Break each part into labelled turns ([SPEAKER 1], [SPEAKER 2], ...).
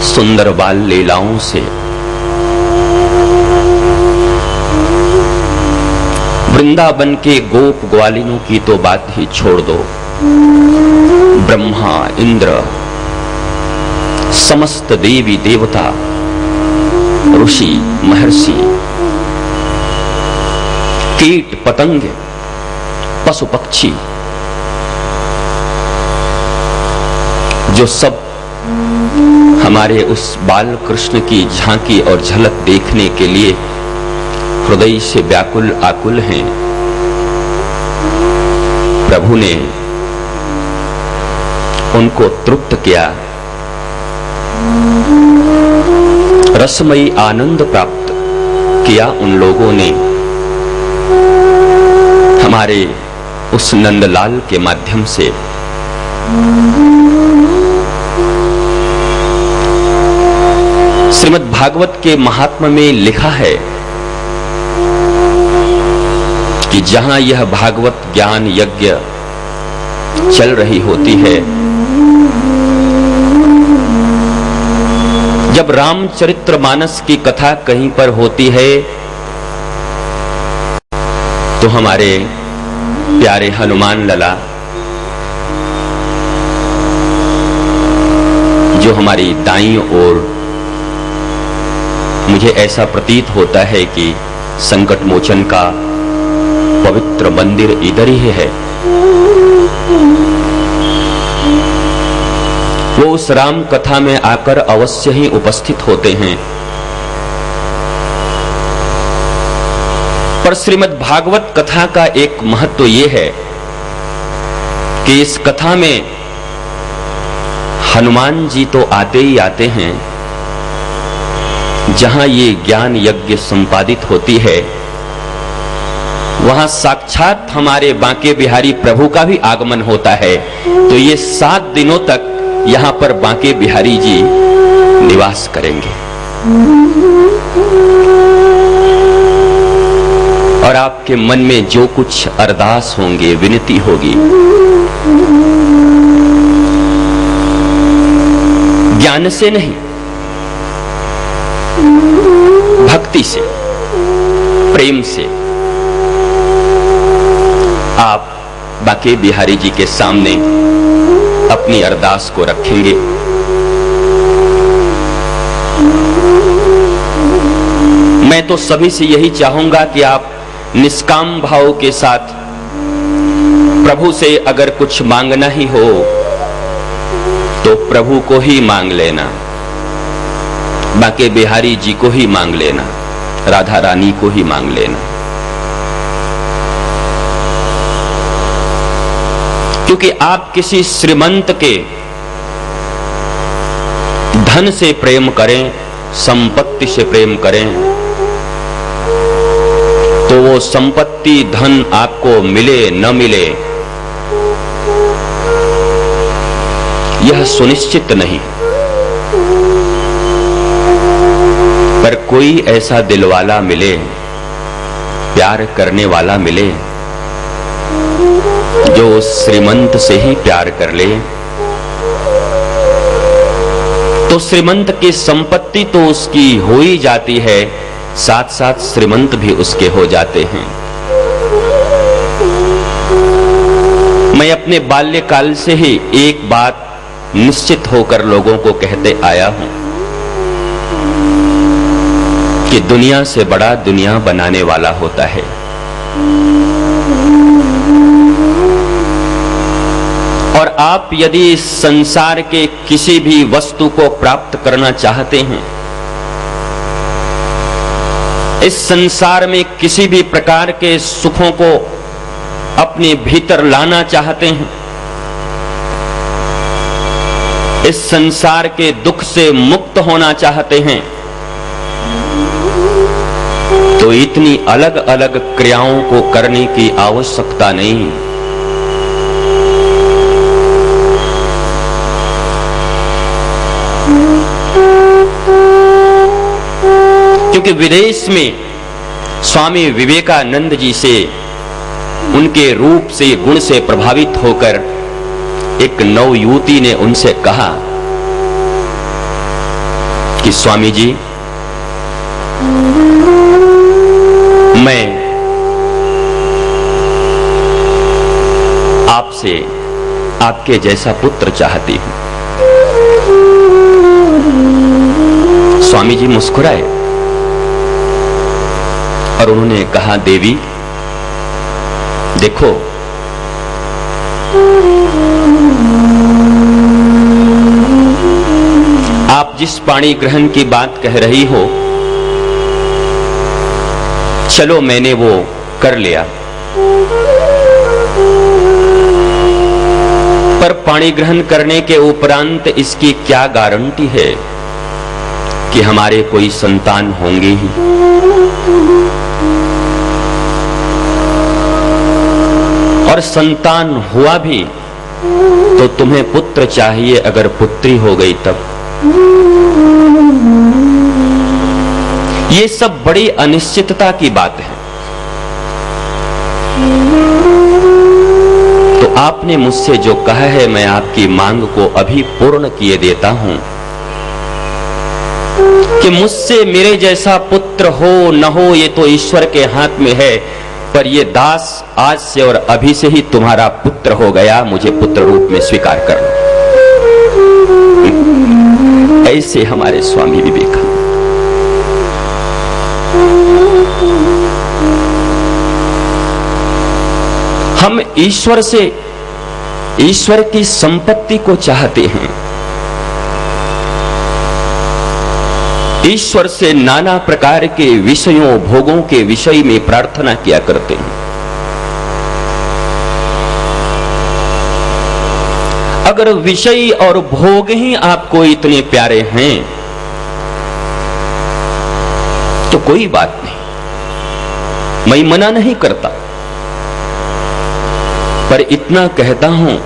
[SPEAKER 1] सुंदर बाल लीलाओं से, वृंदावन के गोप ग्वालिनों की तो बात ही छोड़ दो। ब्रह्मा, इंद्र, समस्त देवी देवता, ऋषि महर्षि, कीट पतंग, पशु पक्षी, जो सब हमारे उस बाल कृष्ण की झांकी और झलक देखने के लिए हृदय से व्याकुल आकुल हैं, प्रभु ने उनको तृप्त किया, रसमयी आनंद प्राप्त किया। उन लोगों ने हमारे उस नंदलाल के माध्यम से श्रीमद् भागवत के महात्म्य में लिखा है कि जहां यह भागवत ज्ञान यज्ञ चल रही होती है, जब रामचरितमानस की कथा कहीं पर होती है, तो हमारे प्यारे हनुमान लला, जो हमारी दाईं ओर, मुझे ऐसा प्रतीत होता है कि संकट मोचन का पवित्र मंदिर इधर ही है, वो उस राम कथा में आकर अवश्य ही उपस्थित होते हैं। पर श्रीमद् भागवत कथा का एक महत्व ये है कि इस कथा में हनुमान जी तो आते ही आते हैं। जहां ये ज्ञान यज्ञ संपादित होती है, वहां साक्षात हमारे बांके बिहारी प्रभु का भी आगमन होता है। तो ये 7 दिनों तक यहां पर बांके बिहारी जी निवास करेंगे और आपके मन में जो कुछ अरदास होंगे, विनती होगी, ज्ञान से नहीं, भक्ति से, प्रेम से आप बांके बिहारी जी के सामने अपनी अरदास को रखेंगे। मैं तो सभी से यही चाहूंगा कि आप निष्काम भाव के साथ प्रभु से अगर कुछ मांगना ही हो तो प्रभु को ही मांग लेना, बांके बिहारी जी को ही मांग लेना, राधा रानी को ही मांग लेना। क्योंकि आप किसी श्रीमंत के धन से प्रेम करें, संपत्ति से प्रेम करें, तो वो संपत्ति धन आपको मिले न मिले यह सुनिश्चित नहीं। पर कोई ऐसा दिलवाला मिले, प्यार करने वाला मिले, जो श्रीमंत से ही प्यार कर ले, तो श्रीमंत की संपत्ति तो उसकी हो ही जाती है, साथ साथ श्रीमंत भी उसके हो जाते हैं। मैं अपने बाल्यकाल से ही एक बात निश्चित होकर लोगों को कहते आया हूं कि दुनिया से बड़ा दुनिया बनाने वाला होता है। और आप यदि इस संसार के किसी भी वस्तु को प्राप्त करना चाहते हैं, इस संसार में किसी भी प्रकार के सुखों को अपने भीतर लाना चाहते हैं, इस संसार के दुख से मुक्त होना चाहते हैं, तो इतनी अलग अलग क्रियाओं को करने की आवश्यकता नहीं। क्योंकि विदेश में स्वामी विवेकानंद जी से, उनके रूप से, गुण से प्रभावित होकर एक नव युवती ने उनसे कहा कि स्वामी जी, मैं आपसे आपके जैसा पुत्र चाहती हूं। स्वामी जी मुस्कुराए और उन्होंने कहा, देवी देखो, आप जिस पाणी ग्रहण की बात कह रही हो, चलो मैंने वो कर लिया, पर पाणी ग्रहण करने के उपरांत इसकी क्या गारंटी है कि हमारे कोई संतान होंगे ही? और संतान हुआ भी तो तुम्हें पुत्र चाहिए, अगर पुत्री हो गई तब। ये सब बड़ी अनिश्चितता की बात है। तो आपने मुझसे जो कहा है, मैं आपकी मांग को अभी पूर्ण किए देता हूं कि मुझसे मेरे जैसा पुत्र हो न हो ये तो ईश्वर के हाथ में है, पर ये दास आज से और अभी से ही तुम्हारा पुत्र हो गया, मुझे पुत्र रूप में स्वीकार कर लो। ऐसे हमारे स्वामी विवेकानंद। हम ईश्वर से ईश्वर की संपत्ति को चाहते हैं, ईश्वर से नाना प्रकार के विषयों भोगों के विषय में प्रार्थना किया करते हैं। अगर विषय और भोग ही आपको इतने प्यारे हैं तो कोई बात नहीं, मैं मना नहीं करता, पर इतना कहता हूं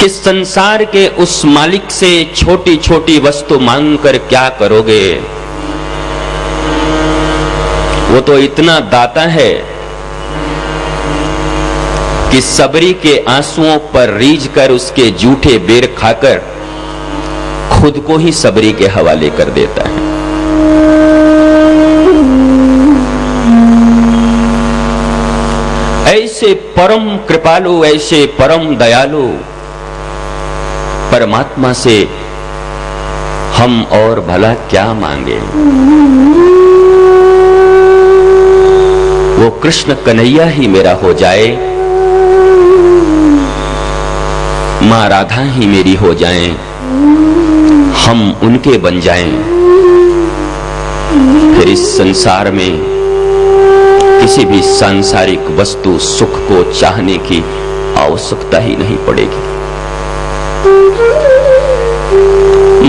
[SPEAKER 1] कि संसार के उस मालिक से छोटी छोटी वस्तु मांगकर क्या करोगे? वो तो इतना दाता है कि सबरी के आंसुओं पर रीझ कर उसके जूठे बेर खाकर खुद को ही सबरी के हवाले कर देता है। ऐसे परम कृपालु, ऐसे परम दयालु परमात्मा से हम और भला क्या मांगे? वो कृष्ण कन्हैया ही मेरा हो जाए, मां राधा ही मेरी हो जाएं, हम उनके बन जाएं, फिर इस संसार में किसी भी सांसारिक वस्तु सुख को चाहने की आवश्यकता ही नहीं पड़ेगी।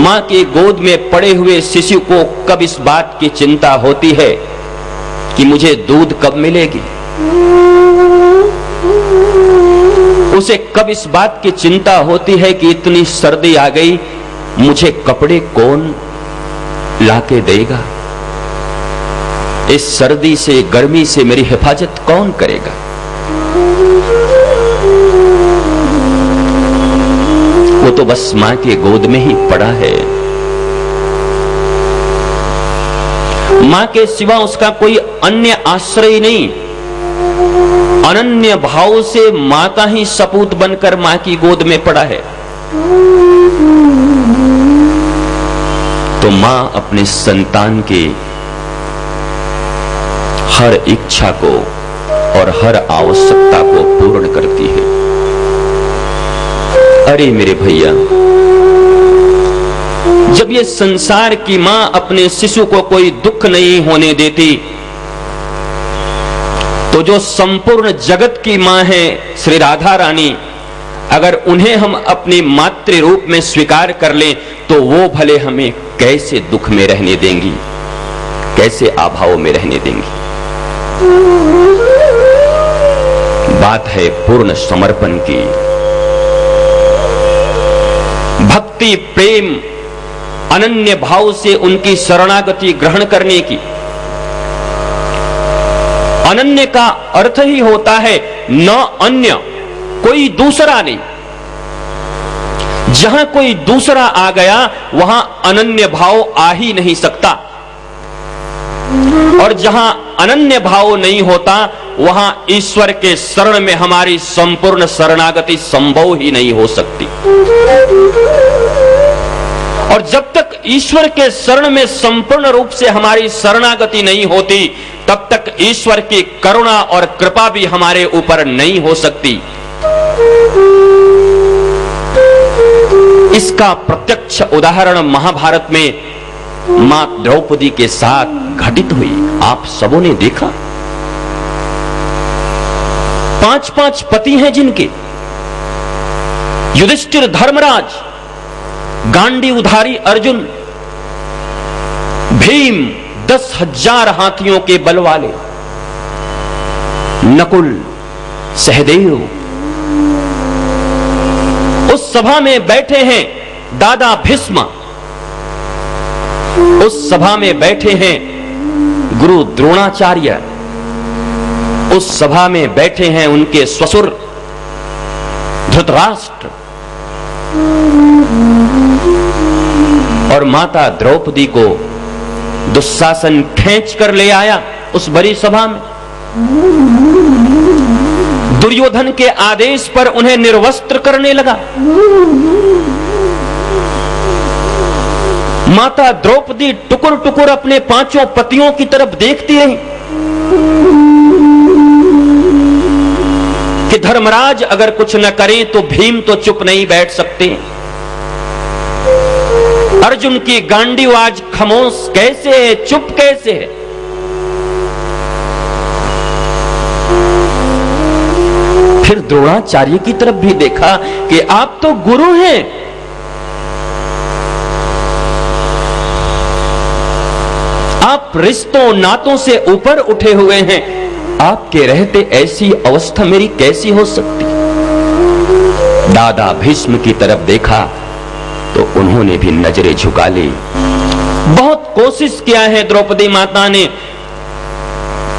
[SPEAKER 1] मां के गोद में पड़े हुए शिशु को कब इस बात की चिंता होती है कि मुझे दूध कब मिलेगी? उसे कब इस बात की चिंता होती है कि इतनी सर्दी आ गई, मुझे कपड़े कौन लाके देगा? इस सर्दी से गर्मी से मेरी हिफाजत कौन करेगा? वो तो बस मां के गोद में ही पड़ा है। मां के सिवा उसका कोई अन्य आश्रय नहीं। अनन्य भाव से मां का ही सपूत बनकर मां की गोद में पड़ा है। तो मां अपने संतान के हर इच्छा को और हर आवश्यकता को पूर्ण करती है। अरे मेरे भैया, जब ये संसार की मां अपने शिशु को कोई दुख नहीं होने देती, तो जो संपूर्ण जगत की मां है श्री राधा रानी, अगर उन्हें हम अपनी मातृ रूप में स्वीकार कर लें तो वो भले हमें कैसे दुख में रहने देंगी, कैसे अभाव में रहने देंगी। बात है पूर्ण समर्पण की, भक्ति प्रेम अनन्य भाव से उनकी शरणागति ग्रहण करने की। अनन्य का अर्थ ही होता है न अन्य, कोई दूसरा नहीं। जहां कोई दूसरा आ गया वहां अनन्य भाव आ ही नहीं सकता, और जहां अनन्य भाव नहीं होता वहां ईश्वर के शरण में हमारी संपूर्ण शरणागति संभव ही नहीं हो सकती। और जब तक ईश्वर के शरण में संपूर्ण रूप से हमारी शरणागति नहीं होती, तब तक ईश्वर की करुणा और कृपा भी हमारे ऊपर नहीं हो सकती। इसका प्रत्यक्ष उदाहरण महाभारत में मां द्रौपदी के साथ घटित हुई। आप सबों ने देखा, 5 पति हैं जिनके, युधिष्ठिर धर्मराज, गांडीवधारी अर्जुन, भीम 10,000 हाथियों के बल वाले, नकुल, सहदेव। उस सभा में बैठे हैं दादा भीष्म, उस सभा में बैठे हैं गुरु द्रोणाचार्य, उस सभा में बैठे हैं उनके ससुर धृतराष्ट्र, और माता द्रौपदी को दुशासन खींच कर ले आया उस बड़ी सभा में। दुर्योधन के आदेश पर उन्हें निर्वस्त्र करने लगा। माता द्रौपदी टुकुर टुकुर अपने 5 पतियों की तरफ देखती रही कि धर्मराज अगर कुछ न करें तो भीम तो चुप नहीं बैठ सकते। अर्जुन की गांडीव आज खामोश कैसे है, चुप कैसे है। फिर द्रोणाचार्य की तरफ भी देखा कि आप तो गुरु हैं, आप रिश्तों नातों से ऊपर उठे हुए हैं, आपके रहते ऐसी अवस्था मेरी कैसी हो सकती। दादा भीष्म की तरफ देखा तो उन्होंने भी नजरें झुका ली। बहुत कोशिश किया है द्रौपदी माता ने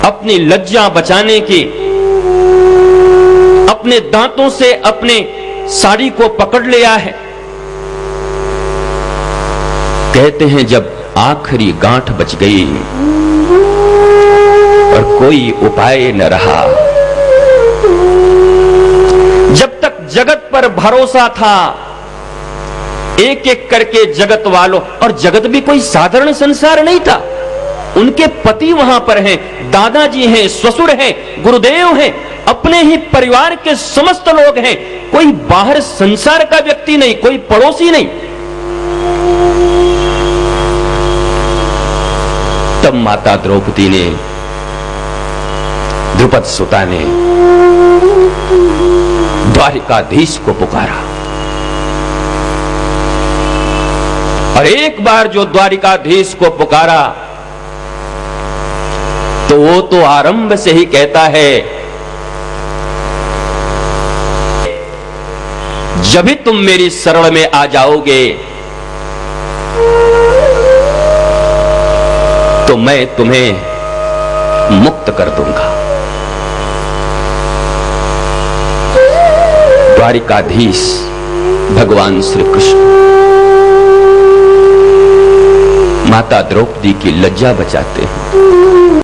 [SPEAKER 1] अपनी लज्जा बचाने की, अपने दांतों से अपने साड़ी को पकड़ लिया है। कहते हैं जब आखिरी गांठ बच गई और कोई उपाय न रहा, जब तक जगत पर भरोसा था, एक एक करके जगत वालों, और जगत भी कोई साधारण संसार नहीं था, उनके पति वहां पर हैं, दादाजी हैं, ससुर हैं, गुरुदेव हैं, अपने ही परिवार के समस्त लोग हैं, कोई बाहर संसार का व्यक्ति नहीं, कोई पड़ोसी नहीं। तब माता द्रौपदी ने, द्रुपद सुता ने द्वारिकाधीश को पुकारा, और एक बार जो द्वारिकाधीश को पुकारा तो वो तो आरंभ से ही कहता है, जब भी तुम मेरी शरण में आ जाओगे तो मैं तुम्हें मुक्त कर दूंगा। द्वारिकाधीश भगवान श्री कृष्ण माता द्रौपदी की लज्जा बचाते हैं।